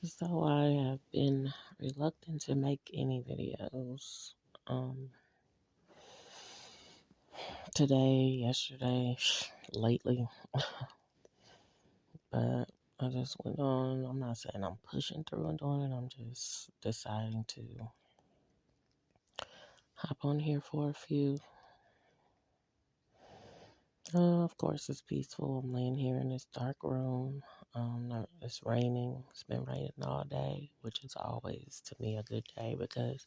So I have been reluctant to make any videos today, yesterday, lately, but I just went on. I'm not saying I'm pushing through and doing it. I'm just deciding to hop on here for a few. Of course, it's peaceful. I'm laying here in this dark room. It's raining. It's been raining all day, which is always to me a good day because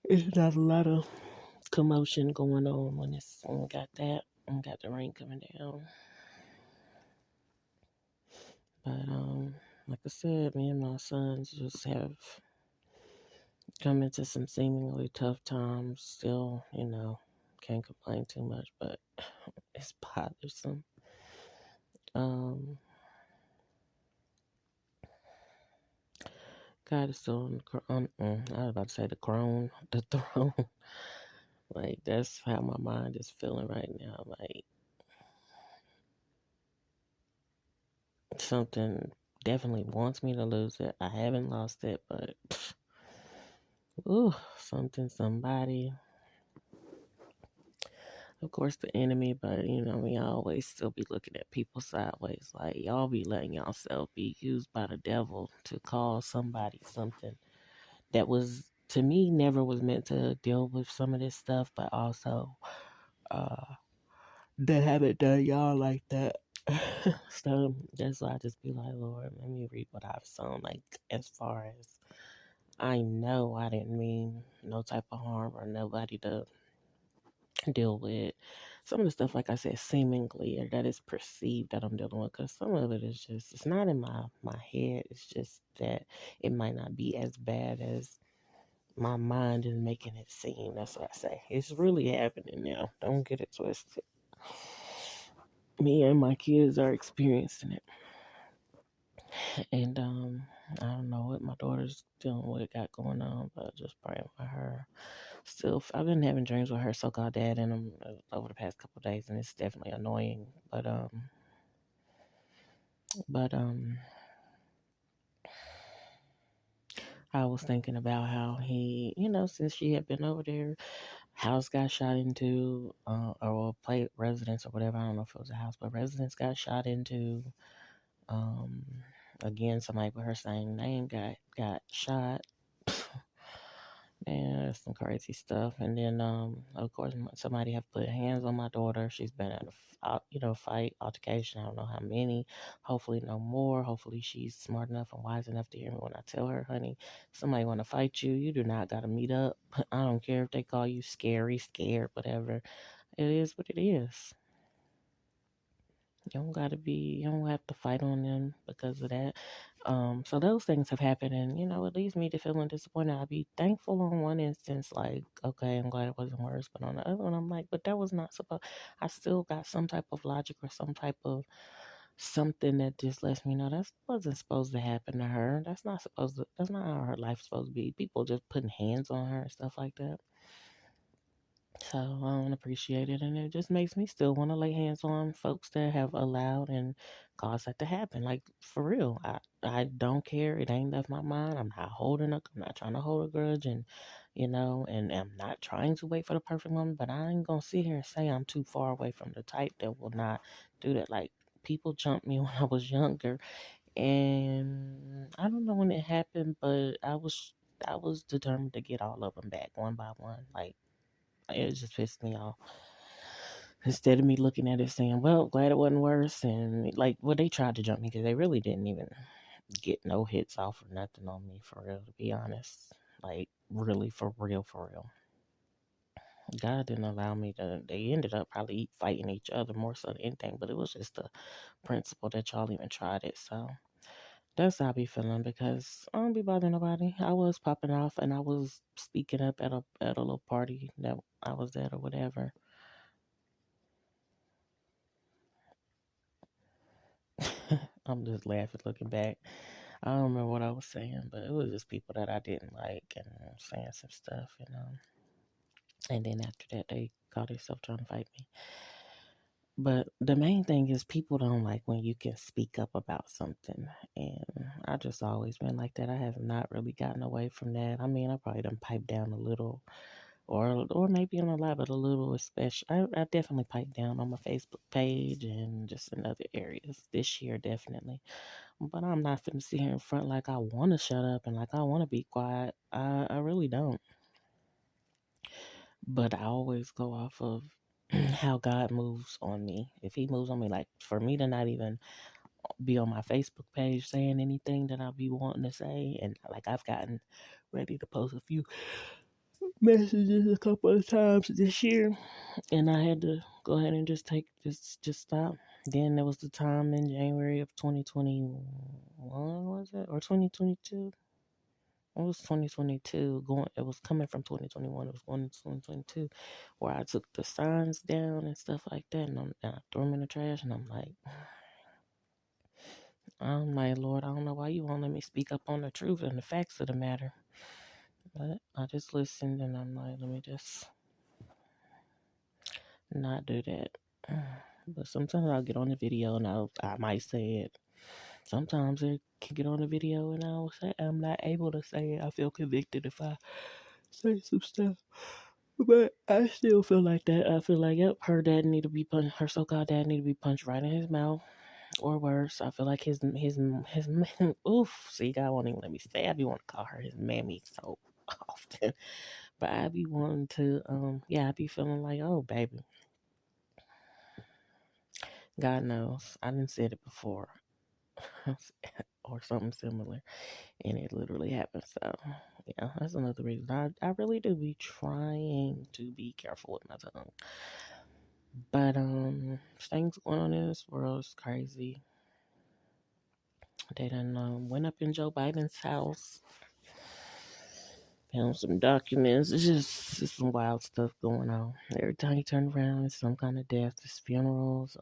it's not a lot of commotion going on when we got that and got the rain coming down. But like I said, me and my sons just have come into some seemingly tough times. Still, can't complain too much, but it's bothersome. Um, God is still I was about to say the throne. Like that's how my mind is feeling right now. Like something definitely wants me to lose it. I haven't lost it, but ooh, somebody. Of course, the enemy, but we always still be looking at people sideways. Like y'all be letting yourself be used by the devil to call somebody something that was to me never was meant to deal with some of this stuff, but also uh that haven't done y'all like that. So that's why I just be like, Lord, let me read what I've sown. Like as far as I know, I didn't mean no type of harm or nobody to deal with. Some of the stuff, like I said, seemingly or that is perceived that I'm dealing with, because some of it is just it's not in my head. It's just that it might not be as bad as my mind is making it seem. That's what I say. It's really happening now. Don't get it twisted. Me and my kids are experiencing it. And I don't know what my daughter's dealing with, got going on, but just praying for her. Still, I've been having dreams with her so-called dad and them over the past couple of days, and it's definitely annoying. But I was thinking about how he, since she had been over there, house got shot into, or play residence or whatever. I don't know if it was a house, but residence got shot into. Um, Again, somebody with her same name got shot. Man, that's some crazy stuff. And then, of course, somebody have put hands on my daughter. She's been in fight, altercation. I don't know how many. Hopefully, no more. Hopefully, she's smart enough and wise enough to hear me when I tell her, honey, somebody want to fight you. You do not got to meet up. I don't care if they call you scary, scared, whatever. It is what it is. You don't have to fight on them because of that. So those things have happened, and it leaves me to feeling disappointed. I'd be thankful on one instance, like, okay, I'm glad it wasn't worse, but on the other one, I'm like, but that was not supposed. I still got some type of logic or some type of something that just lets me know that wasn't supposed to happen to her. That's not how her life's supposed to be. People just putting hands on her and stuff like that. So I don't appreciate it, and it just makes me still want to lay hands on folks that have allowed and caused that to happen. Like for real, I don't care. It ain't left my mind. I'm not I'm not trying to hold a grudge, and I'm not trying to wait for the perfect moment. But I ain't gonna sit here and say I'm too far away from the type that will not do that. Like people jumped me when I was younger, and I don't know when it happened, but I was determined to get all of them back one by one. Like it just pissed me off. Instead of me looking at it saying, well, glad it wasn't worse. And like, well, they tried to jump me because they really didn't even get no hits off or nothing on me, for real, to be honest. Like, really, for real, for real. God didn't allow me to, they ended up probably fighting each other more so than anything, but it was just the principle that y'all even tried it. So that's how I be feeling because I don't be bothering nobody. I was popping off and I was speaking up at a little party that I was at or whatever. I'm just laughing looking back. I don't remember what I was saying, but it was just people that I didn't like and saying some stuff. And then after that, they called themselves trying to fight me. But the main thing is people don't like when you can speak up about something. And I just always been like that. I have not really gotten away from that. I mean, I probably done piped down a little or maybe in a lot, but a little especially. I definitely piped down on my Facebook page and just in other areas this year, definitely. But I'm not finna sit here in front like I want to shut up and like I want to be quiet. I really don't. But I always go off of how God moves on me. If He moves on me, like for me to not even be on my Facebook page saying anything that I'll be wanting to say, and like I've gotten ready to post a few messages a couple of times this year, and I had to go ahead and just stop. Then there was the time in January of 2021, was it, or 2022? It was 2022. Going, it was coming from 2021. It was going into 2022, where I took the signs down and stuff like that, and I threw them in the trash. And I'm like, Lord, I don't know why you won't let me speak up on the truth and the facts of the matter. But I just listened, and I'm like, let me just not do that. But sometimes I'll get on the video and I might say it. Sometimes I can get on the video and I'll say I'm not able to say it. I feel convicted if I say some stuff. But I still feel like that. I feel like, yep, her dad need to be punched. Her so-called dad need to be punched right in his mouth, or worse. I feel like his oof. See, God won't even let me say. I be want to call her his mammy so often, but I be wanting to. Yeah, I be feeling like, oh baby, God knows I didn't said it before, or something similar, and it literally happened. So yeah, that's another reason I really do be trying to be careful with my tongue. But things going on in this world is crazy. They done went up in Joe Biden's house, found some documents. It's some wild stuff going on. Every time you turn around, it's some kind of death. It's funerals.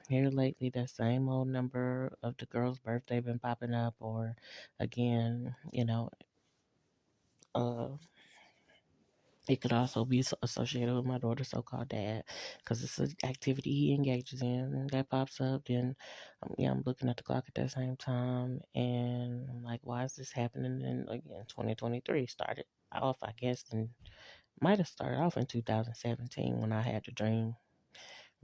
Here lately, that same old number of the girl's birthday been popping up, or again, uh, it could also be associated with my daughter's so-called dad, because it's an activity he engages in and that pops up. Then, yeah, I'm looking at the clock at that same time, and I'm like, why is this happening? And again, 2023 started off, I guess, and might have started off in 2017 when I had the dream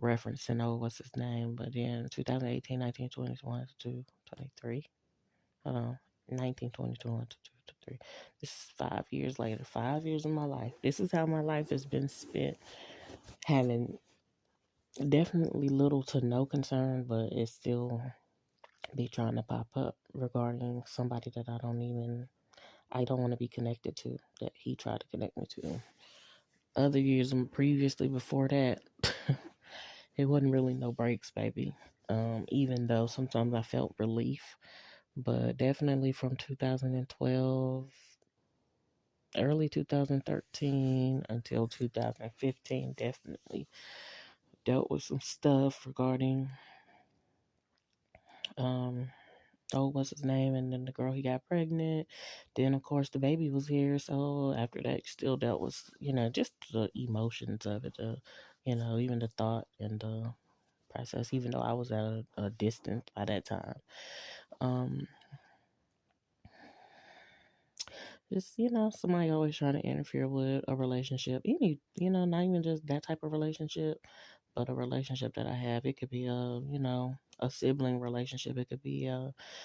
referencing, oh, what's his name? But then 2018, 19, 20, 22, 23. Hold on. 19, 20, 21, 22, 23. This is 5 years later. 5 years of my life. This is how my life has been spent. Having definitely little to no concern, but it still be trying to pop up regarding somebody that I don't want to be connected to, that he tried to connect me to. Other years previously before that, it wasn't really no breaks, baby. Even though sometimes I felt relief, but definitely from 2012, early 2013 until 2015, definitely dealt with some stuff regarding, um, oh, what's his name? And then the girl, he got pregnant. Then, of course, the baby was here. So after that, still dealt with, just the emotions of it, even the thought and the process, even though I was at a distance by that time. Um, just, somebody always trying to interfere with a relationship. Not even just that type of relationship, but a relationship that I have. It could be a sibling relationship. It could be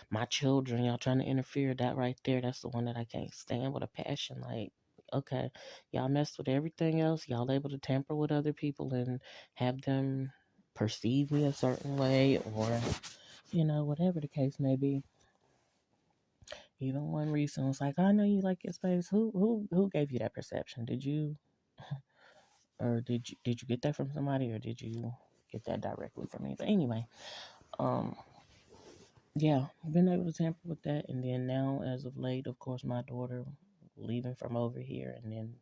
my children. Y'all trying to interfere. That right there, that's the one that I can't stand with a passion. Like, okay, y'all mess with everything else. Y'all able to tamper with other people and have them perceive me a certain way, or whatever the case may be. Even one recent was like, I know you like your space. Who gave you that perception? Did you, or did you get that from somebody, or did you get that directly from me? But anyway, um, yeah, been able to tamper with that, and then now, as of late, of course, my daughter leaving from over here, and then,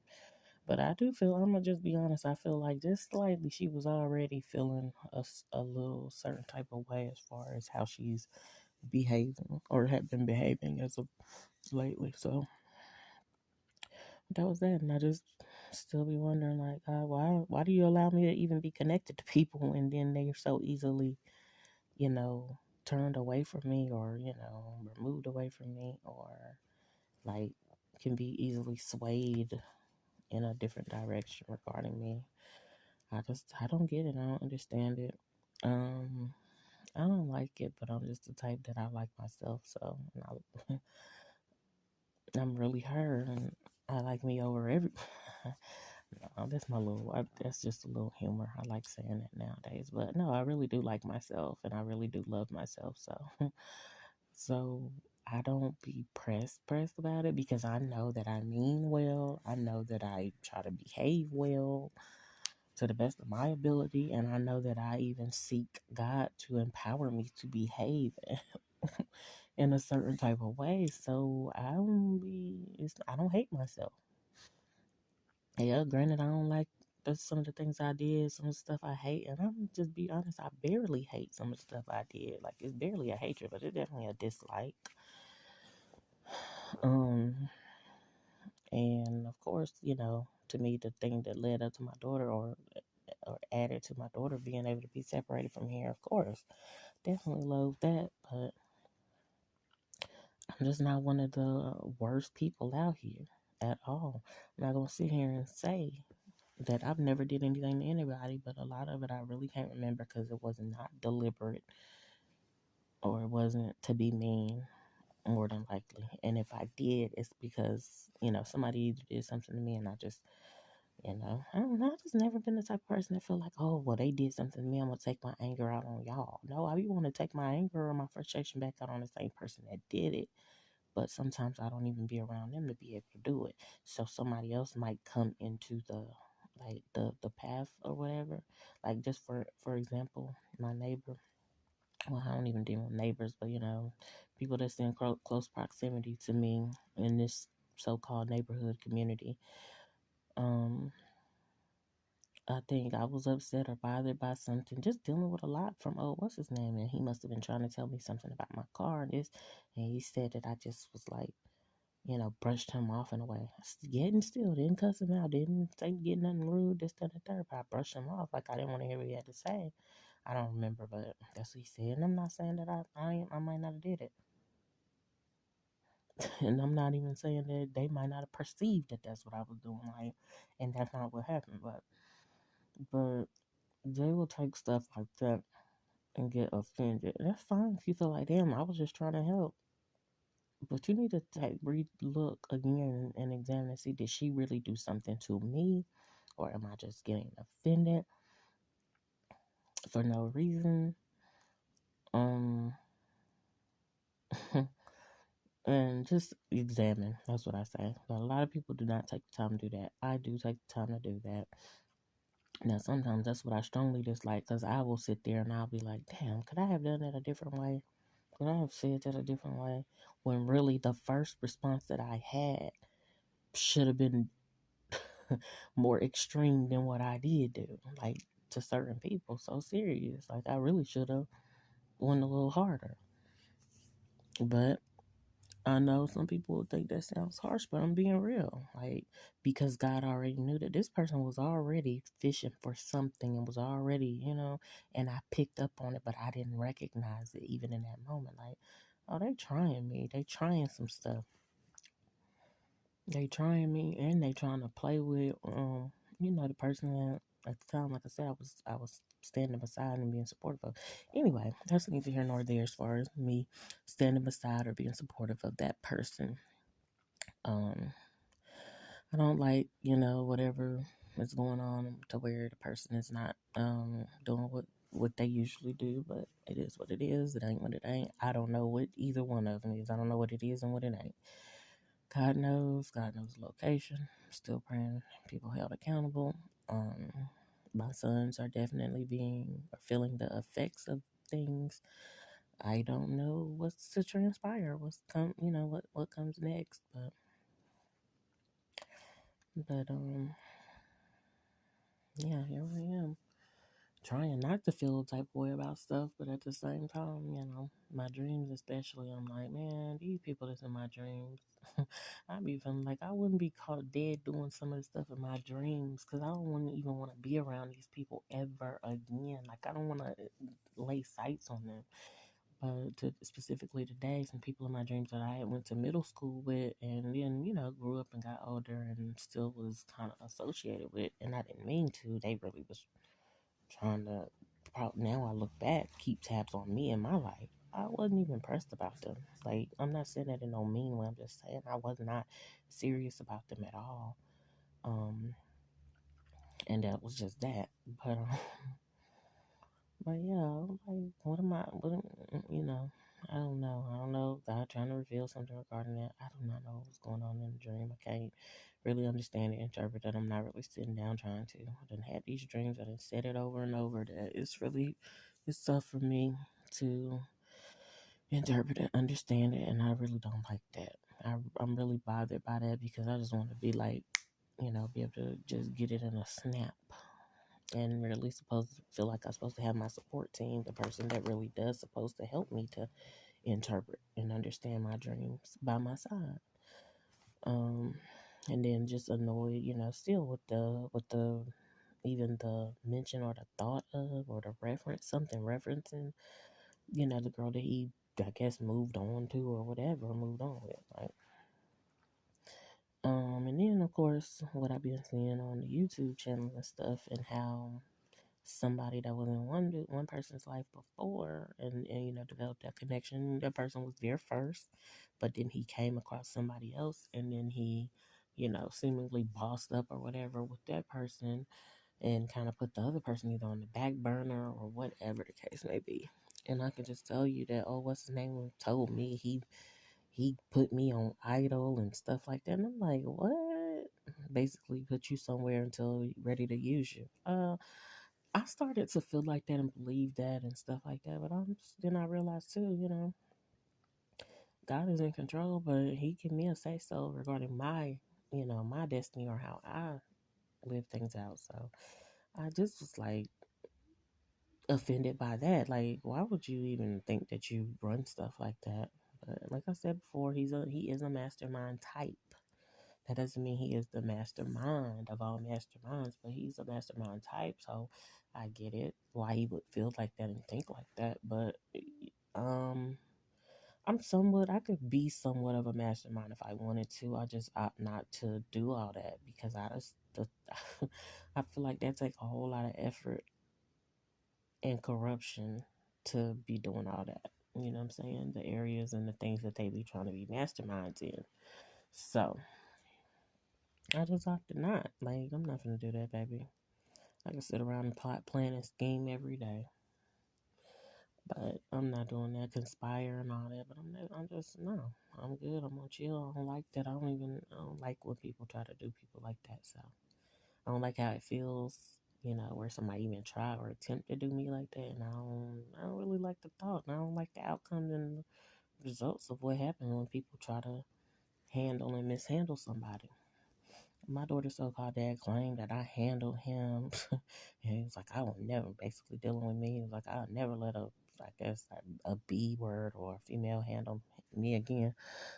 but I do feel, I'm gonna just be honest, I feel like just slightly she was already feeling a little certain type of way as far as how she's behaving or had been behaving as of lately. So that was that, and I just still be wondering, like, why do you allow me to even be connected to people, and then they're so easily, you know, turned away from me, or removed away from me, or like can be easily swayed in a different direction regarding me. I don't get it. I don't understand it. Um, I don't like it, but I'm just the type that I like myself. So I'm really her, and I like me over every. No, that's my little. That's just a little humor. I like saying that nowadays, but no, I really do like myself, and I really do love myself. So, so I don't be pressed about it because I know that I mean well. I know that I try to behave well to the best of my ability, and I know that I even seek God to empower me to behave in a certain type of way. So I don't hate myself. Yeah, granted, I don't like some of the things I did, some of the stuff I hate, and I'm just be honest, I barely hate some of the stuff I did. Like it's barely a hatred, but it's definitely a dislike. Um, and of course, to me, the thing that led up to my daughter, or added to my daughter being able to be separated from here, of course, definitely love that. But I'm just not one of the worst people out here at all. I'm not gonna sit here and say that I've never did anything to anybody, but a lot of it I really can't remember because it was not deliberate, or it wasn't to be mean, more than likely. And if I did, it's because, somebody either did something to me, and I just, I don't know. I've just never been the type of person that feel like, oh, well, they did something to me, I'm going to take my anger out on y'all. No, I be want to take my anger or my frustration back out on the same person that did it. But sometimes I don't even be around them to be able to do it. So somebody else might come into the path or whatever. Like, just for example, my neighbor. Well, I don't even deal with neighbors, but people that's in close proximity to me in this so-called neighborhood community. Um, I think I was upset or bothered by something, just dealing with a lot from, oh, what's his name? And he must have been trying to tell me something about my car and this. And he said that I just was like, brushed him off in a way. Yet and still didn't cuss him out, didn't say get nothing rude, this, that, and the third. But I brushed him off like I didn't want to hear what he had to say. I don't remember, but that's what he said. And I'm not saying that I might not have did it. And I'm not even saying that they might not have perceived that that's what I was doing, like, and that's not what happened. But they will take stuff like that and get offended. That's fine if you feel like, damn, I was just trying to help. But you need to look again and examine and see, did she really do something to me, or am I just getting offended for no reason? Um, and just examine. That's what I say. But a lot of people do not take the time to do that. I do take the time to do that. Now, sometimes that's what I strongly dislike, because I will sit there and I'll be like, damn, could I have done that a different way? Could I have said that a different way? When really the first response that I had should have been more extreme than what I did do, like to certain people. So serious. Like I really should have went a little harder. But I know some people would think that sounds harsh, but I'm being real. Like, because God already knew that this person was already fishing for something and was already, and I picked up on it, but I didn't recognize it even in that moment. Like, oh, they trying me. They trying some stuff. They trying me, and they trying to play with, the person that at the time, like I said, I was standing beside and being supportive of. Anyway, that's neither here nor there as far as me standing beside or being supportive of that person. Um, I don't like, whatever is going on to where the person is not doing what they usually do, but it is what it is. It ain't what it ain't. I don't know what either one of them is. I don't know what it is and what it ain't. God knows. God knows the location. Still praying people held accountable. My sons are definitely being or feeling the effects of things. I don't know what's to transpire. What comes next, but yeah, here I am trying not to feel type of way about stuff, but at the same time, my dreams especially, I'm like, man, these people that's in my dreams, I be feeling like I wouldn't be caught dead doing some of the stuff in my dreams because I don't even want to be around these people ever again. Like I don't want to lay sights on them. But specifically today, some people in my dreams that I had went to middle school with, and then grew up and got older, and still was kind of associated with, and I didn't mean to. They really was trying to. Now I look back, keep tabs on me in my life. I wasn't even pressed about them. Like I'm not saying that in no mean way. I'm just saying I was not serious about them at all. Um, and that was just that. But But yeah, like, what am I? I don't know. I don't know. God trying to reveal something regarding that. I do not know what's going on in the dream. I can't really understand and interpret that. I'm not really sitting down trying to. I done had these dreams. I done said it over and over that it's tough for me to interpret and understand it, and I really don't like that. I'm really bothered by that because I just want to be like, be able to just get it in a snap and really supposed to feel like I'm supposed to have my support team, the person that really does supposed to help me to interpret and understand my dreams by my side. Um, and then just annoyed, still with the even the mention or the thought of or the reference, something referencing, the girl that he I guess moved on to or whatever, moved on with. Like and then of course what I've been seeing on the YouTube channel and stuff and how somebody that was in one person's life before and developed that connection. That person was there first, but then he came across somebody else and then he seemingly bossed up or whatever with that person and kind of put the other person either on the back burner or whatever the case may be. And I can just tell you that, oh, what's his name told me he put me on idle and stuff like that. And I'm like, what? Basically put you somewhere until you're ready to use you. I started to feel like that and believe that and stuff like that, but then I realized too, God is in control, but He give me a say so regarding my destiny or how I live things out. So I just was like offended by that. Like, why would you even think that you run stuff like that? But like I said before, he is a mastermind type. That doesn't mean he is the mastermind of all masterminds, but he's a mastermind type. So I get it why he would feel like that and think like that. But um, I could be somewhat of a mastermind if I wanted to. I just opt not to do all that because I feel like that takes a whole lot of effort and corruption to be doing all that. You know what I'm saying? The areas and the things that they be trying to be masterminds in. So I just opted not. Like, I'm not gonna do that, baby. I can sit around and plot, plan, and scheme every day. But I'm not doing that, conspire and all that. But I'm just, no. I'm good. I'm gonna chill. I don't like that. I don't like when people try to do people like that. So I don't like how it feels, where somebody even try or attempt to do me like that. And I don't really like the thought. And I don't like the outcomes and results of what happens when people try to handle and mishandle somebody. My daughter's so-called dad claimed that I handled him. And he was like, I will never, basically dealing with me. He was like, I'll never let I guess, a B word or a female handle me again.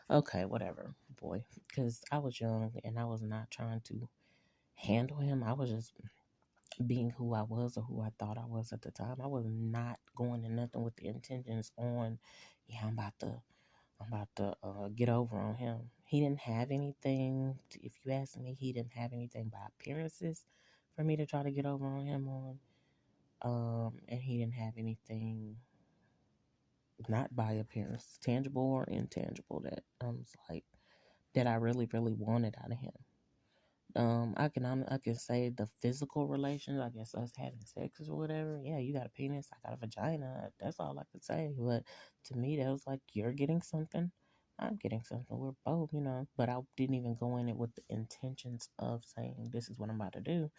Okay, whatever, boy. Because I was young and I was not trying to handle him. I was just being who I was or who I thought I was at the time. I was not going to nothing with the intentions on, yeah, I'm about to get over on him. He didn't have anything. If you ask me, he didn't have anything by appearances for me to try to get over on him on. And he didn't have anything not by appearance, tangible or intangible that was like that I really, really wanted out of him. I can say the physical relations, I guess us having sex or whatever. Yeah, you got a penis, I got a vagina. That's all I could say. But to me, that was like you're getting something, I'm getting something. We're both, But I didn't even go in it with the intentions of saying this is what I'm about to do.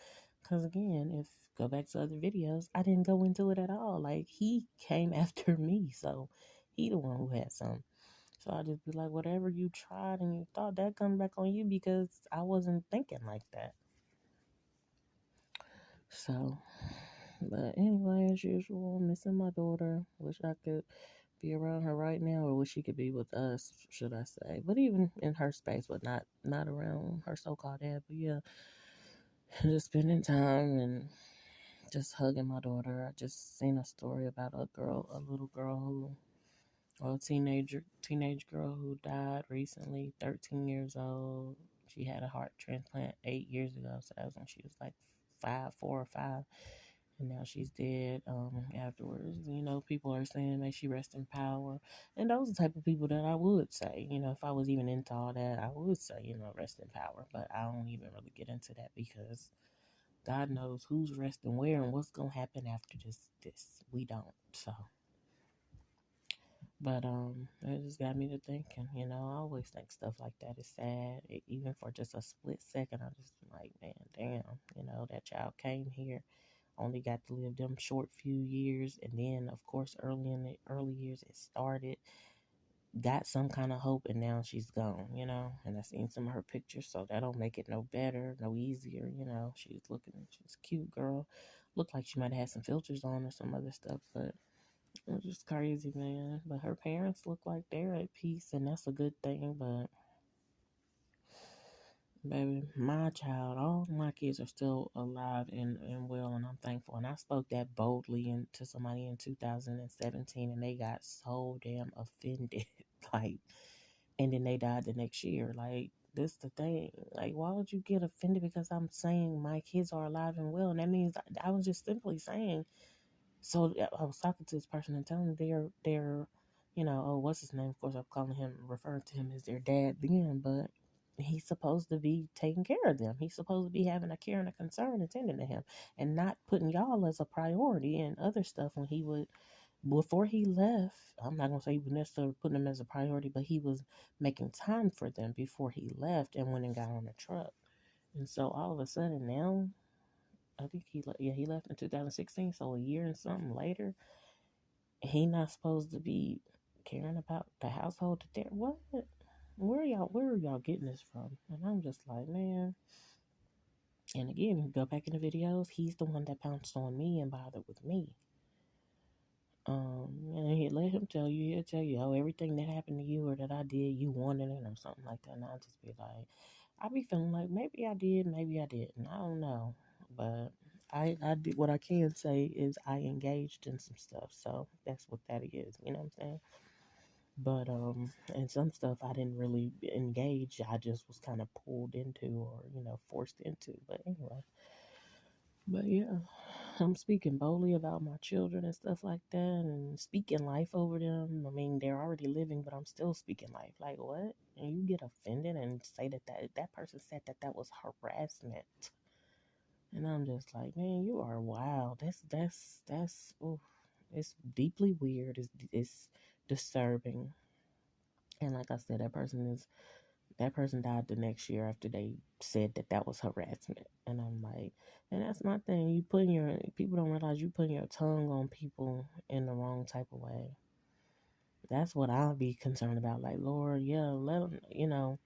Because again, if go back to other videos, I didn't go into it at all. Like he came after me, so he the one who had some. So I just be like, whatever you tried and you thought, that comes back on you because I wasn't thinking like that. So But anyway, as usual, missing my daughter. Wish I could be around her right now, or wish she could be with us, should I say? But even in her space, but not around her so-called dad. But yeah, just spending time and just hugging my daughter. I just seen a story about a little girl who, or a teenage girl who died recently, 13 years old. She had a heart transplant 8 years ago, so that was when she was like 4 or 5, and now she's dead. Afterwards, people are saying may she rest in power, and those are the type of people that I would say, if I was even into all that, I would say, rest in power. But I don't even really get into that because God knows who's resting where and what's gonna happen after this. We don't. So, but it just got me to thinking. I always think stuff like that is sad. Even for just a split second, I just like, man, damn. That child came here, only got to live them short few years, and then of course early in the early years it started. Got some kind of hope, and now she's gone. And I seen some of her pictures, so that don't make it no better, no easier. She's a cute girl. Looked like she might have had some filters on or some other stuff, but it was just crazy, man. But her parents look like they're at peace, and that's a good thing. But baby, my child, all my kids are still alive and well, and I'm thankful. And I spoke that boldly to somebody in 2017, and they got so damn offended. Like, and then they died the next year. Like, this the thing. Like, why would you get offended because I'm saying my kids are alive and well? And that means I was just simply saying. So I was talking to this person and telling them they're, oh, what's his name? Of course, I'm calling him, referring to him as their dad then, but he's supposed to be taking care of them. He's supposed to be having a care and a concern attending to him, and not putting y'all as a priority and other stuff when he would. Before he left, I'm not gonna say he was necessarily putting them as a priority, but he was making time for them before he left and went and got on the truck. And so all of a sudden now, I think he left in 2016, so a year and something later, he not supposed to be caring about the household that they're what? Where are y'all getting this from? And I'm just like, man. And again, you go back in the videos, he's the one that pounced on me and bothered with me. And he let him he'll tell you, oh, everything that happened to you or that I did, you wanted it or something like that. And I'll just be like, I be feeling like maybe I did, maybe I didn't. I don't know. But I did, what I can say is I engaged in some stuff. So that's what that is. You know what I'm saying? But and some stuff I didn't really engage. I just was kind of pulled into or, forced into. But anyway. But yeah, I'm speaking boldly about my children and stuff like that and speaking life over them. I mean, they're already living, but I'm still speaking life. Like, what? And you get offended and say that person said that was harassment. And I'm just like, man, you are wild. That's oof. It's deeply weird. It's disturbing. And like I said, that person died the next year after they said that was harassment. And I'm like, and that's my thing. People don't realize you putting your tongue on people in the wrong type of way. That's what I'll be concerned about. Like, Lord, yeah, let them,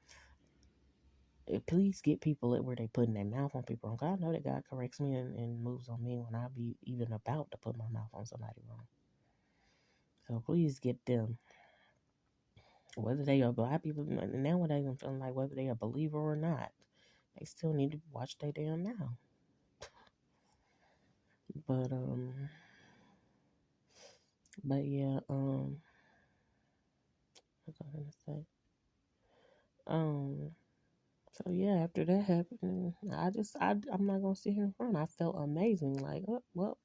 please get people at where they putting their mouth on people wrong. God know that God corrects me and moves on me when I be even about to put my mouth on somebody wrong. So please get them. Whether they are black people, nowadays I'm feeling like whether they a believer or not, they still need to watch their damn mouth. But yeah, what was I gonna say? Um, so yeah, after that happened, I'm not gonna sit here in front. I felt amazing. Like, oh, well,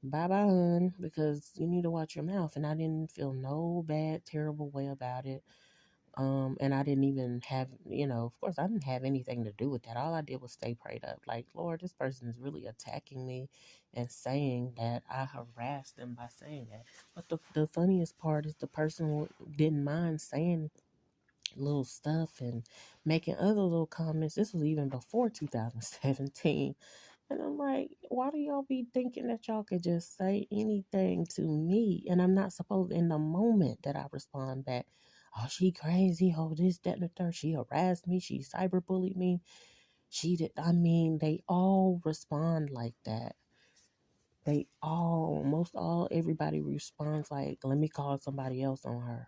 bye bye, hun, because you need to watch your mouth. And I didn't feel no bad, terrible way about it. And I didn't even have, of course, I didn't have anything to do with that. All I did was stay prayed up. Like, Lord, this person is really attacking me and saying that I harassed them by saying that. But the funniest part is the person didn't mind saying little stuff and making other little comments. This was even before 2017. And I'm like, why do y'all be thinking that y'all could just say anything to me? And I'm not supposed in the moment that I respond back, oh, she crazy, oh, this, that, and the third. She harassed me, she cyberbullied me. She did, I mean, they all respond like that. Everybody responds like, let me call somebody else on her.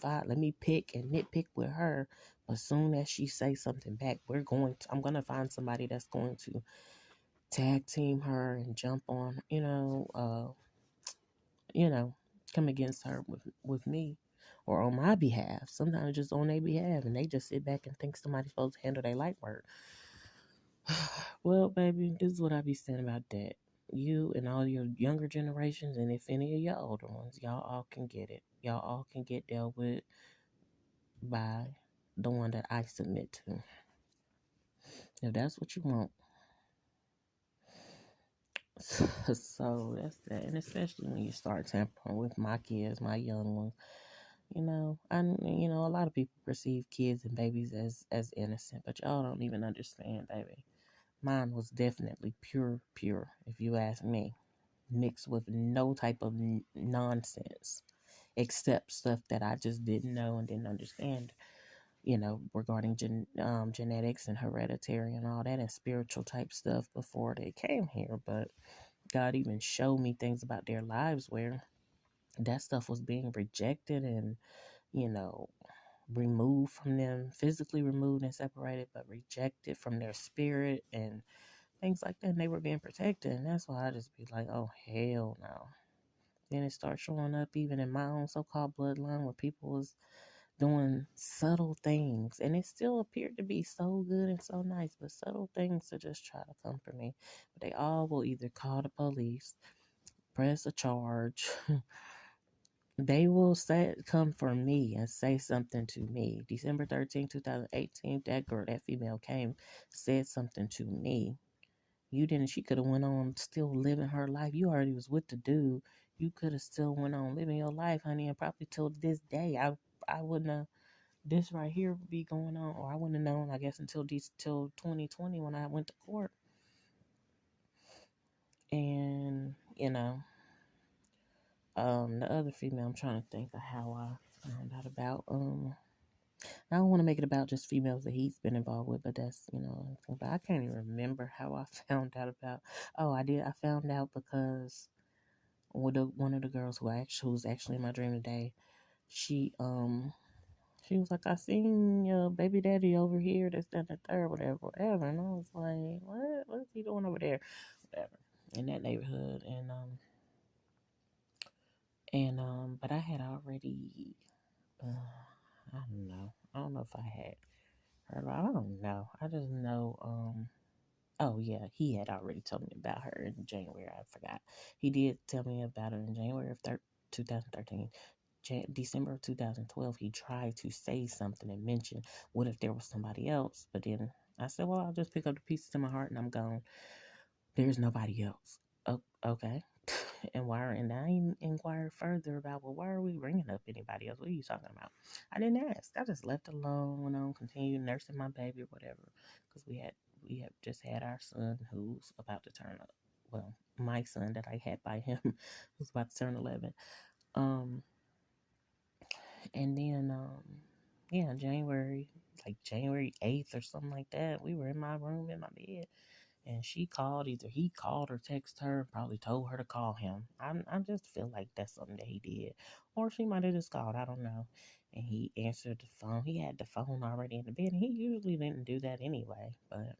Let me pick and nitpick with her, but soon as she says something back, I'm going to find somebody that's going to tag team her and jump on, you know, come against her with me or on my behalf. Sometimes just on their behalf, and they just sit back and think somebody's supposed to handle their light work. Well, baby, this is what I be saying about that. You and all your younger generations, and if any of your older ones, y'all all can get it. Y'all all can get dealt with by the one that I submit to. If that's what you want. So that's that. And especially when you start tampering with my kids, my young ones. A lot of people perceive kids and babies as innocent, but y'all don't even understand, baby. Mine was definitely pure, pure, if you ask me, mixed with no type of nonsense, except stuff that I just didn't know and didn't understand, regarding genetics and hereditary and all that and spiritual type stuff before they came here. But God even showed me things about their lives where that stuff was being rejected and, you know, removed from them, physically removed and separated, but rejected from their spirit and things like that. And they were being protected. And that's why I just be like, oh, hell no. Then it starts showing up even in my own so called bloodline where people was doing subtle things. And it still appeared to be so good and so nice, but subtle things to just try to comfort me. But they all will either call the police, press a charge. They will come for me and say something to me. December 13th, 2018, that female came, said something to me. She could have went on still living her life. You already was with the dude. You could have still went on living your life, honey, and probably till this day, I wouldn't have, this right here would be going on, or I wouldn't have known, I guess, until 2020 when I went to court. And, the other female, I'm trying to think of how I found out about, I don't want to make it about just females that he's been involved with, but that's, but I can't even remember how I found out about. Oh, I did. I found out because one of the girls who's actually in my dream today, she was like, I seen your baby daddy over here, this, that, and the third, whatever. And I was like, what's he doing over there? Whatever. In that neighborhood. But I had already, I don't know. I don't know if I had heard. I don't know. I just know, oh yeah, he had already told me about her in January. I forgot. He did tell me about her in January of 2013. December of 2012, he tried to say something and mention what if there was somebody else. But then I said, well, I'll just pick up the pieces to my heart and I'm gone. There's nobody else. Oh, okay. And I inquired further about, well, why are we bringing up anybody else? What are you talking about? I didn't ask. I just left it alone, went on, continued nursing my baby or whatever. Because we have just had our son who's about to turn up. Well, my son that I had by him who's about to turn 11. And then, yeah, January 8th or something like that, we were in my room in my bed. And either he called or texted her, probably told her to call him. I just feel like that's something that he did. Or she might have just called, I don't know. And he answered the phone. He had the phone already in the bed. And he usually didn't do that anyway. But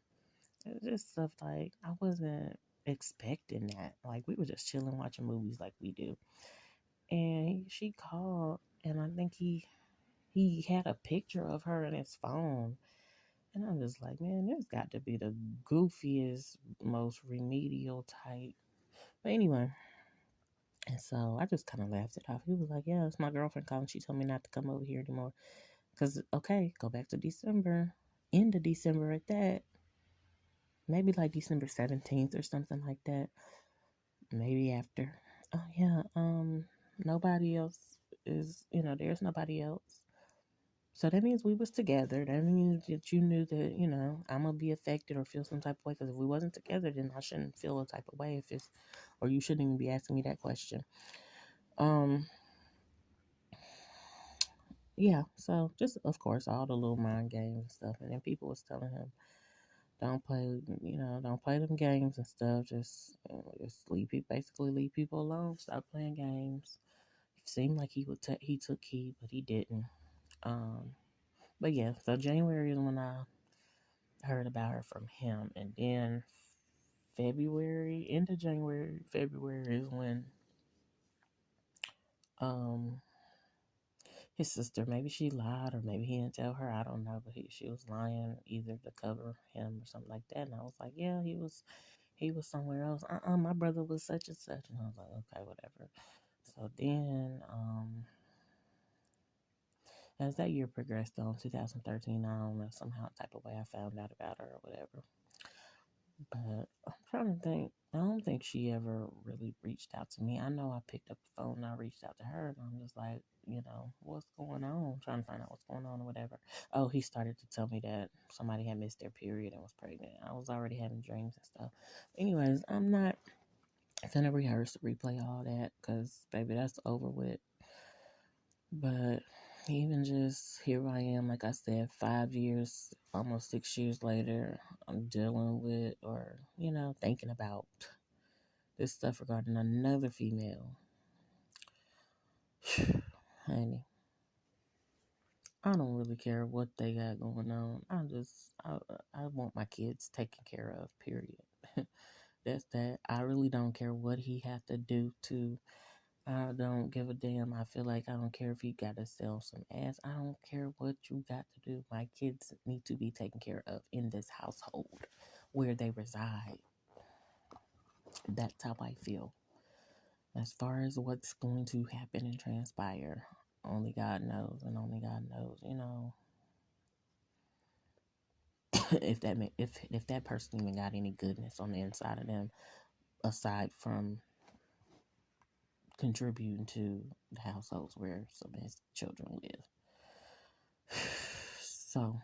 it's just stuff like, I wasn't expecting that. Like, we were just chilling, watching movies like we do. And she called, and I think he had a picture of her in his phone. And I'm just like, man, there's got to be the goofiest, most remedial type. But anyway, and so I just kind of laughed it off. He was like, yeah, it's my girlfriend calling. She told me not to come over here anymore. Because, okay, go back to December. End of December at that. Maybe like December 17th or something like that. Maybe after. Oh, yeah, nobody else there's nobody else. So that means we was together. That means that you knew that, I'm gonna be affected or feel some type of way. Because if we wasn't together, then I shouldn't feel a type of way or you shouldn't even be asking me that question. Yeah. So just, of course, all the little mind games and stuff. And then people was telling him, Don't play, don't play them games and stuff. Just basically leave people alone. Stop playing games. It seemed like he took heed, but he didn't. Um, but yeah, so January is when I heard about her from him, and then February, into January, February is when um his sister, maybe she lied or maybe he didn't tell her. I don't know, but she was lying either to cover him or something like that. And I was like, yeah, he was somewhere else. My brother was such and such, and I was like, okay, whatever. So then, as that year progressed on, 2013, I don't know, somehow type of way I found out about her or whatever. But I'm trying to think. I don't think she ever really reached out to me. I know I picked up the phone and I reached out to her, and I'm just like, what's going on? I'm trying to find out what's going on or whatever. Oh, he started to tell me that somebody had missed their period and was pregnant. I was already having dreams and stuff. Anyways, I'm not gonna replay all that because, baby, that's over with. But even just here I am, like I said, 5 years, almost 6 years later, I'm dealing with or, thinking about this stuff regarding another female. Honey, I don't really care what they got going on. I want my kids taken care of, period. That's that. I really don't care what he had to do to. I don't give a damn. I feel like I don't care if he got to sell some ass. I don't care what you got to do. My kids need to be taken care of in this household where they reside. That's how I feel. As far as what's going to happen and transpire, only God knows, and only God knows, if that person even got any goodness on the inside of them aside from contributing to the households where some of his children live. So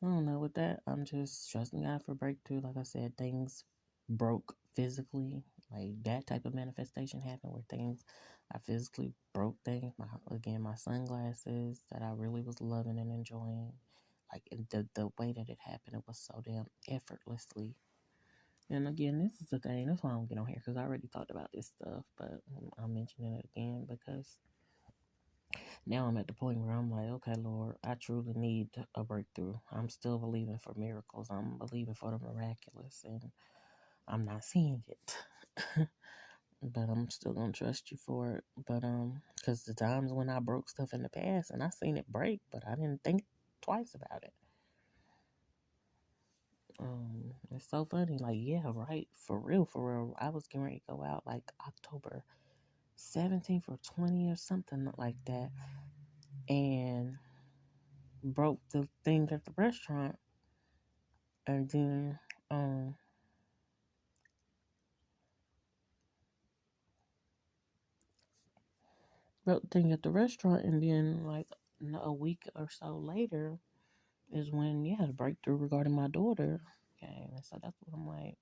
I don't know. With that, I'm just trusting God for breakthrough. Like I said, things broke physically. Like that type of manifestation happened where I physically broke things. My sunglasses that I really was loving and enjoying. Like the way that it happened, it was so damn effortlessly. And again, this is the thing. That's why I don't get on here because I already talked about this stuff, but I'm mentioning it again because now I'm at the point where I'm like, okay, Lord, I truly need a breakthrough. I'm still believing for miracles. I'm believing for the miraculous, and I'm not seeing it. But I'm still gonna trust you for it. But because the times when I broke stuff in the past and I seen it break, but I didn't think twice about it. It's so funny. Like, yeah, right, for real, for real. I was getting ready to go out like October 17th or 20th or something like that, and broke the thing at the restaurant, and then broke the thing at the restaurant, and then like a week or so later is when the breakthrough regarding my daughter came, and so that's what I'm like.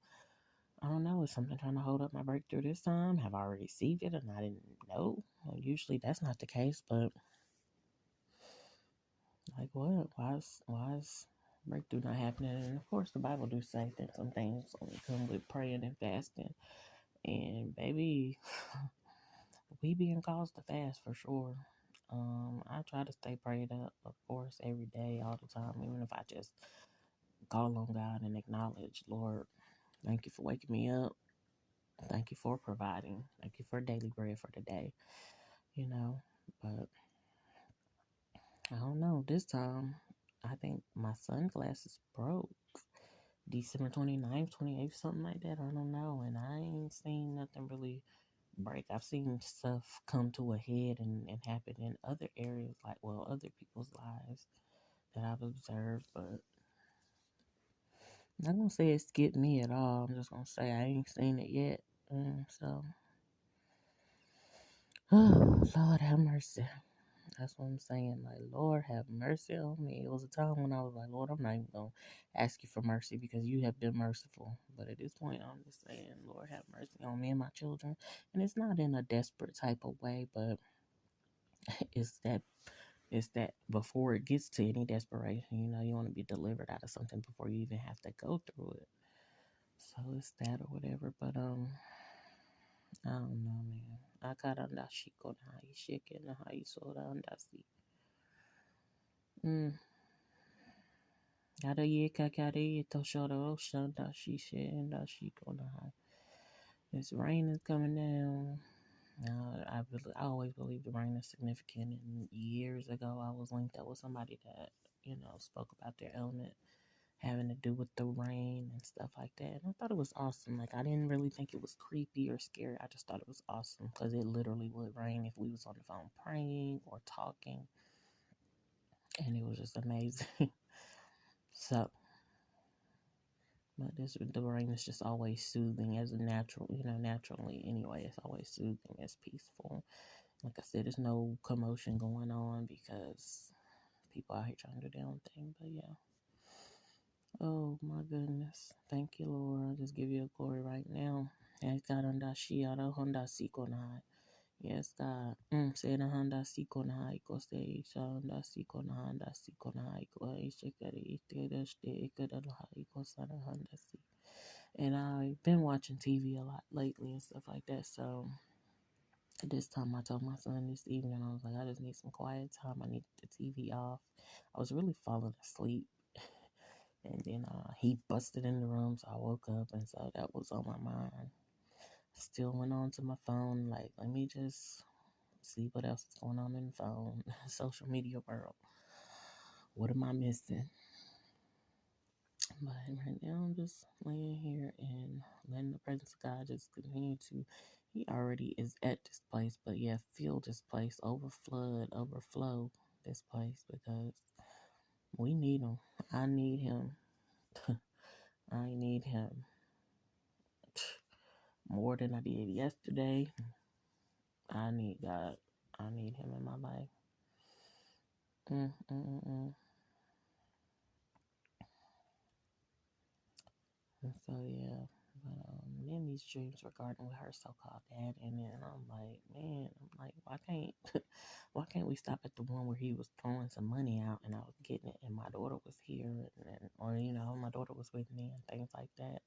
I don't know. Is something trying to hold up my breakthrough this time? Have I already received it and I didn't know? Well, usually that's not the case, but like what? Why is breakthrough not happening? And of course, the Bible do say that some things only come with praying and fasting. And baby, we being caused to fast for sure. I try to stay prayed up, of course, every day, all the time, even if I just call on God and acknowledge, Lord, thank you for waking me up. Thank you for providing. Thank you for daily bread for the day, you know. But I don't know. This time, I think my sunglasses broke December 29th, 28th, something like that. I don't know. And I ain't seen nothing really break. I've seen stuff come to a head and happen in other areas, like, well, other people's lives that I've observed, but I'm not gonna say it skipped me at all. I'm just gonna say I ain't seen it yet. So, oh, Lord have mercy. That's what I'm saying. Like, Lord have mercy on me. It was a time when I was like, Lord, I'm not even gonna ask you for mercy because you have been merciful. But at this point, I'm just saying, Lord, have mercy on me and my children. And it's not in a desperate type of way, but it's that It's that before it gets to any desperation, you want to be delivered out of something before you even have to go through it. So it's that or whatever. But I don't know, man. Akaranda shiko na hai shike na hai soranda si. Mm. Yada ye kakare ye toshoro shanda shishe and shiko na hai. This rain is coming down. I always believe the rain is significant. And years ago, I was linked up with somebody that spoke about their element having to do with the rain and stuff like that. And I thought it was awesome. Like I didn't really think it was creepy or scary. I just thought it was awesome because it literally would rain if we was on the phone praying or talking, and it was just amazing. So, but the rain is just always soothing as a natural, naturally anyway. It's always soothing, it's peaceful. Like I said, there's no commotion going on because people out here trying to do their own thing. But yeah. Oh my goodness. Thank you, Lord. I just give you the glory right now. Yes, God, Honda Shiara, Honda Sikonai. Yes, God. Say the Honda Sikonai, go say, Honda Sikona, Honda Sikonai, go Shekari, Ite, Ikadalai, go Sana Honda Si. And I've been watching TV a lot lately and stuff like that. So at this time, I told my son this evening, I was like, I just need some quiet time. I need the TV off. I was really falling asleep. And then he busted in the room, so I woke up, and so that was on my mind. Still went on to my phone, like, let me just see what else is going on in the phone, social media world. What am I missing? But right now, I'm just laying here and letting the presence of God just continue to. He already is at this place, but yeah, fill this place, overflow this place because we need him. I need him. I need him more than I did yesterday. I need God. I need him in my life. Mm, mm, mm, mm. And so yeah, but then these dreams regarding with her so-called dad, and then I'm like, man, why can't we stop at the one where he was throwing some money out and I was getting it, and my daughter was here, or my daughter was with me and things like that.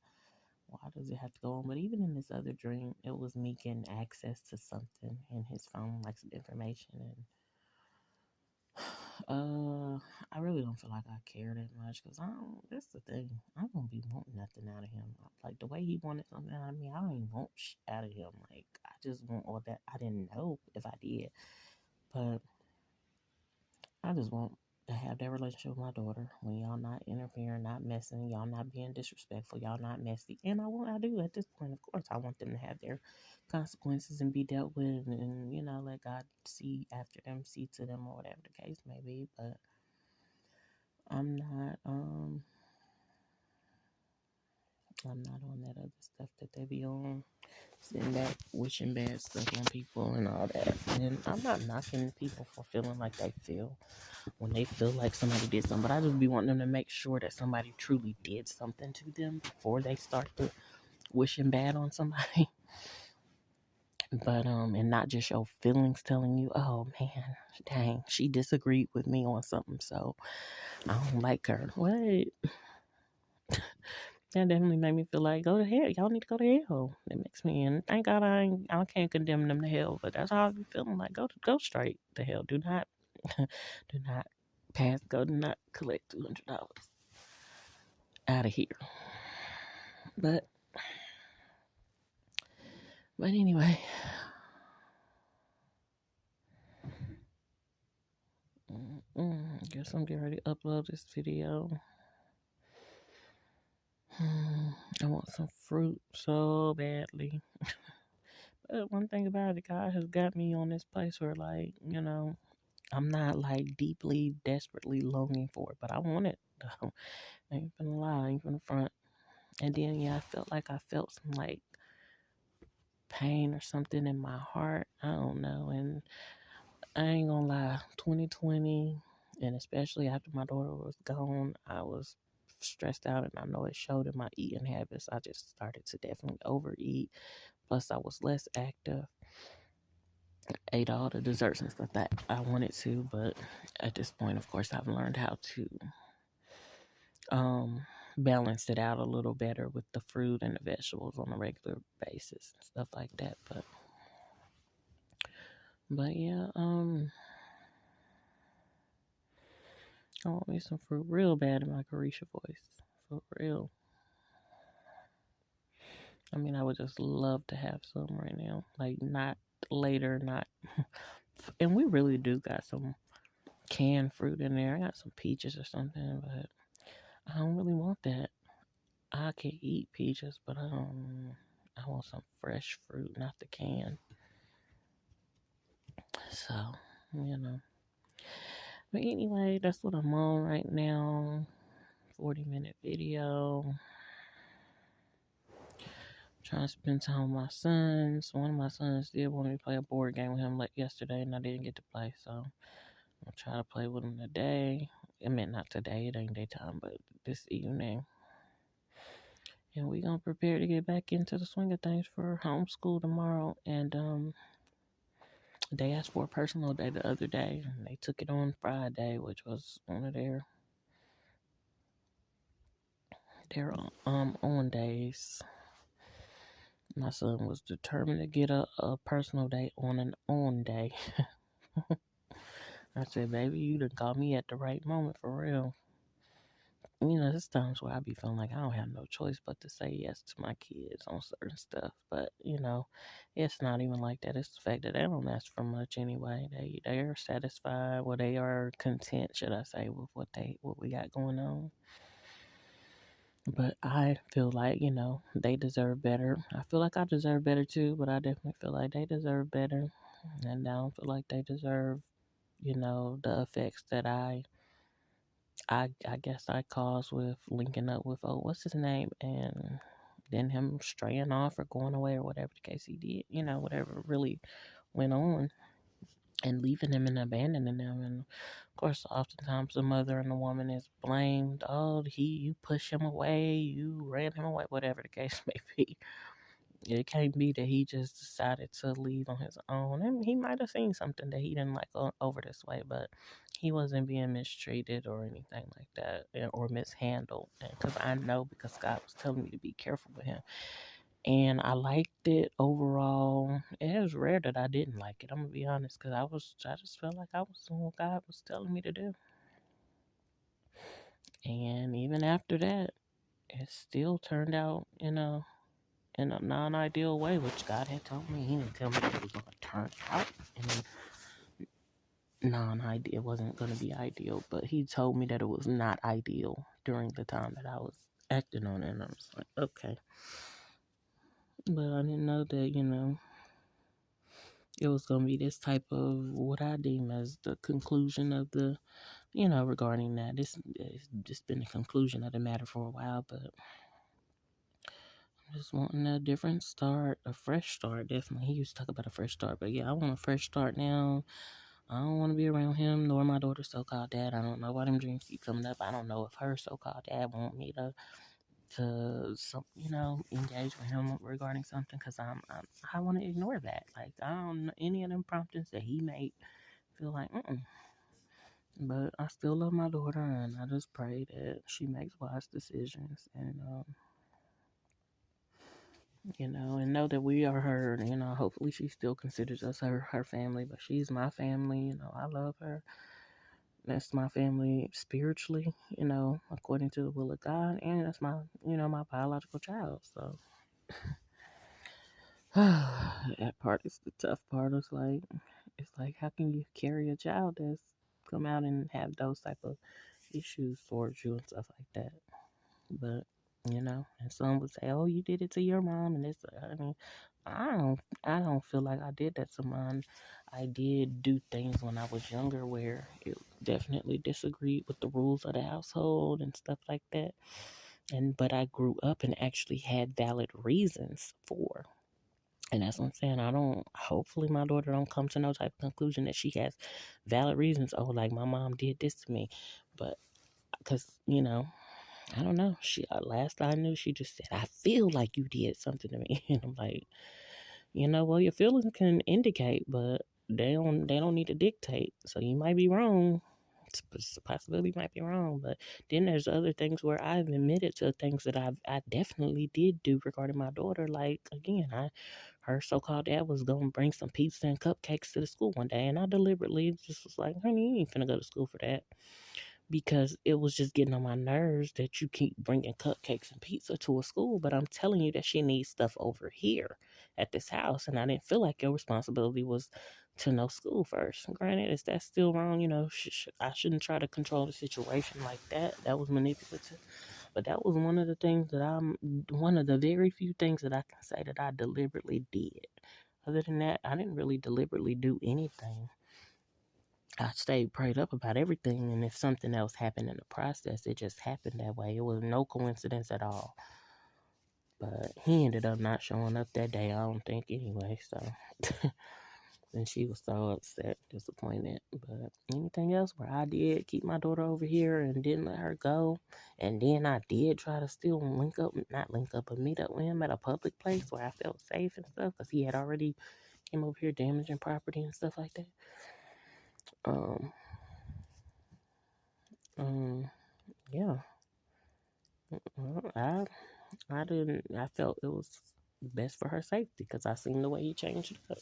Why does it have to go on? But even in this other dream, it was me getting access to something in his phone, like some information, and I really don't feel like I care that much because I don't. That's the thing. I don't be wanting nothing out of him. Like the way he wanted something out of me, I don't even want out of him. Like I just want all that. I didn't know if I did, but I just want to have that relationship with my daughter when y'all not interfering, not messing, y'all not being disrespectful, y'all not messy. And I do at this point, of course, I want them to have their consequences and be dealt with, and let God see after them, see to them, or whatever the case may be. But I'm not on that other stuff that they be on. Sitting back wishing bad stuff on people and all that. And I'm not knocking people for feeling like they feel when they feel like somebody did something. But I just be wanting them to make sure that somebody truly did something to them before they start to wishing bad on somebody. But and not just your feelings telling you, oh man, dang, she disagreed with me on something, so I don't like her. Wait, that definitely made me feel like go to hell. Y'all need to go to hell. That makes me, and thank God I can't condemn them to hell, but that's how I be feeling like go straight to hell. Do not do not pass go. Do not collect $200 out of here. But anyway, guess I'm getting ready to upload this video. I want some fruit so badly. But one thing about it, God has got me on this place where, like, I'm not like deeply, desperately longing for it, but I want it. Though. I ain't gonna lie, I ain't gonna front. And then, yeah, I felt some like pain or something in my heart. I don't know. And I ain't gonna lie, 2020, and especially after my daughter was gone, I was stressed out, and I know it showed in my eating habits. I just started to definitely overeat. Plus, I was less active. ate all the desserts and stuff that I wanted to, but at this point, of course, I've learned how to um, balance it out a little better with the fruit and the vegetables on a regular basis and stuff like that. But yeah, I want me some fruit real bad in my Carisha voice, for real. I mean, I would just love to have some right now, like not later, not. And we really do got some canned fruit in there. I got some peaches or something, but I don't really want that. I can eat peaches, but I want some fresh fruit, not the can. So, you know. But anyway, that's what I'm on right now. 40-minute video. Trying to spend time with my sons. One of my sons did want me to play a board game with him like yesterday, and I didn't get to play, so I'll try to play with him today. I mean, not today, it ain't daytime, but this evening. And we gonna prepare to get back into the swing of things for homeschool tomorrow. And they asked for a personal day the other day, and they took it on Friday, which was one of their on days. My son was determined to get a personal day on an on day. I said, baby, you done caught me at the right moment for real. You know, there's times where I be feeling like I don't have no choice but to say yes to my kids on certain stuff. But, you know, it's not even like that. It's the fact that they don't ask for much anyway. They are satisfied, well, they are content, should I say, with what we got going on. But I feel like, you know, they deserve better. I feel like I deserve better too, but I definitely feel like they deserve better. And I don't feel like they deserve, you know, the effects that I guess I caused with linking up with, oh, what's his name? And then him straying off or going away or whatever the case he did, you know, whatever really went on, and leaving him and abandoning him. And of course, oftentimes the mother and the woman is blamed. Oh, you pushed him away, you ran him away, whatever the case may be. It can't be that he just decided to leave on his own. And he might have seen something that he didn't like over this way, but he wasn't being mistreated or anything like that, or mishandled. Because I know, because God was telling me to be careful with him. And I liked it overall. It was rare that I didn't like it. I'm gonna be honest, because I just felt like I was doing what God was telling me to do. And even after that, it still turned out, you know, in a non-ideal way, which God had told me. He didn't tell me it was going to turn out in a non-ideal. It wasn't going to be ideal, but he told me that it was not ideal during the time that I was acting on it, and I was like, okay. But I didn't know that, you know, it was going to be this type of what I deem as the conclusion of the, you know, regarding that. It's just been the conclusion of the matter for a while, but just wanting a different start, a fresh start, definitely. He used to talk about a fresh start, but yeah, I want a fresh start now. I don't want to be around him nor my daughter's so-called dad. I don't know why them dreams keep coming up. I don't know if her so-called dad want me to you know, engage with him regarding something, because I want to ignore that. Like, I don't know any of them promptings that he may feel like, But I still love my daughter, and I just pray that she makes wise decisions, and you know, and know that we are her. You know, hopefully she still considers us her family, but she's my family. You know, I love her. That's my family spiritually, you know, according to the will of God, and that's my, you know, my biological child. So that part is the tough part. It's like how can you carry a child that's come out and have those type of issues towards you and stuff like that? But you know, and some would say, "Oh, you did it to your mom," and this. I mean, I don't feel like I did that to mine. I did do things when I was younger where it definitely disagreed with the rules of the household and stuff like that. But I grew up and actually had valid reasons for. And that's what I'm saying. I don't. Hopefully, my daughter don't come to no type of conclusion that she has valid reasons. Oh, like my mom did this to me, but because you know, I don't know. She last I knew, she just said, "I feel like you did something to me," and I'm like, you know, well, your feelings can indicate, but they don't need to dictate. So you might be wrong. It's a possibility you might be wrong, but then there's other things where I've admitted to things that I definitely did do regarding my daughter. Like again, her so-called dad was gonna bring some pizza and cupcakes to the school one day, and I deliberately just was like, honey, you ain't finna go to school for that, because it was just getting on my nerves that you keep bringing cupcakes and pizza to a school, but I'm telling you that she needs stuff over here at this house, and I didn't feel like your responsibility was to know school first. Granted, is that still wrong? I shouldn't try to control the situation like that. That was manipulative. But that was one of the very few things that I can say that I deliberately did. Other than that, I didn't really deliberately do anything. I stayed prayed up about everything, and if something else happened in the process, it just happened that way. It was no coincidence at all. But he ended up not showing up that day, I don't think, anyway, so. And she was so upset, disappointed. But anything else where I did keep my daughter over here and didn't let her go, and then I did try to still not link up, but meet up with him at a public place where I felt safe and stuff, because he had already came over here damaging property and stuff like that. Yeah. Well, I felt it was best for her safety because I seen the way he changed up.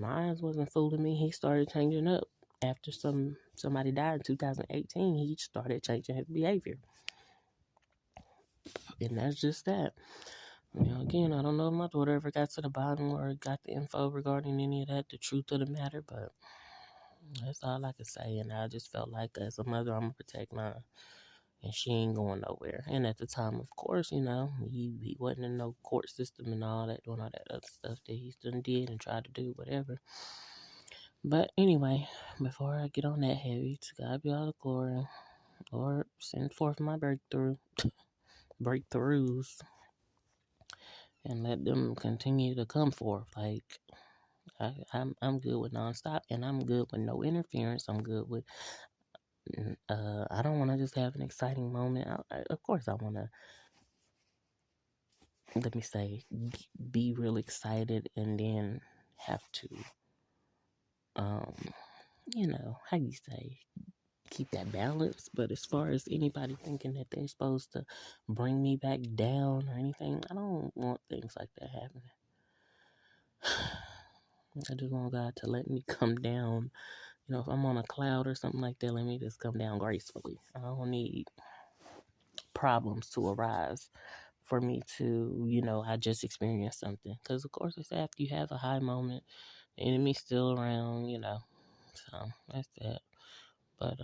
My eyes wasn't fooling me. He started changing up after somebody died in 2018. He started changing his behavior, and that's just that. Again, I don't know if my daughter ever got to the bottom or got the info regarding any of that, the truth of the matter, but that's all I could say. And I just felt like as a mother, I'm gonna protect mine. And she ain't going nowhere. And at the time, of course, he wasn't in no court system and all that, doing all that other stuff that he still did and tried to do, whatever. But anyway, before I get on that heavy, to God be all the glory. Lord, send forth my breakthroughs, and let them continue to come forth. Like I'm good with nonstop, and I'm good with no interference. I'm good with. I don't want to just have an exciting moment. Of course, I want to, let me say, be real excited and then have to, how you say, keep that balance. But as far as anybody thinking that they're supposed to bring me back down or anything, I don't want things like that happening. I just want God to let me come down. If I'm on a cloud or something like that, let me just come down gracefully. I don't need problems to arise for me to, I just experienced something. Because, of course, it's after you have a high moment, the enemy's still around. So, that's that. But,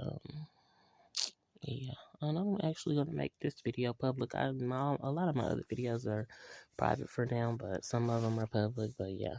yeah. And I'm actually going to make this video public. A lot of my other videos are private for now, but some of them are public. But, yeah.